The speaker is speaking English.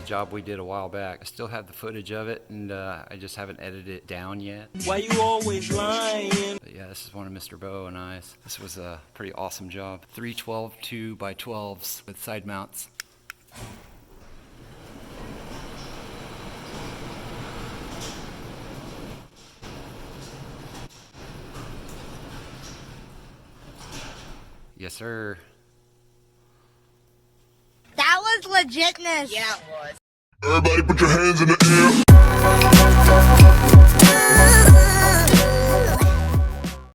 a job we did a while back. I still have the footage of it, and I just haven't edited it down yet. Why you always lying? But yeah, this is one of Mr. Bo and I's. This was a pretty awesome job. 3 12 2x12s with side mounts. Yes, sir. That was legitness. Yeah, it was. Everybody put your hands in the air.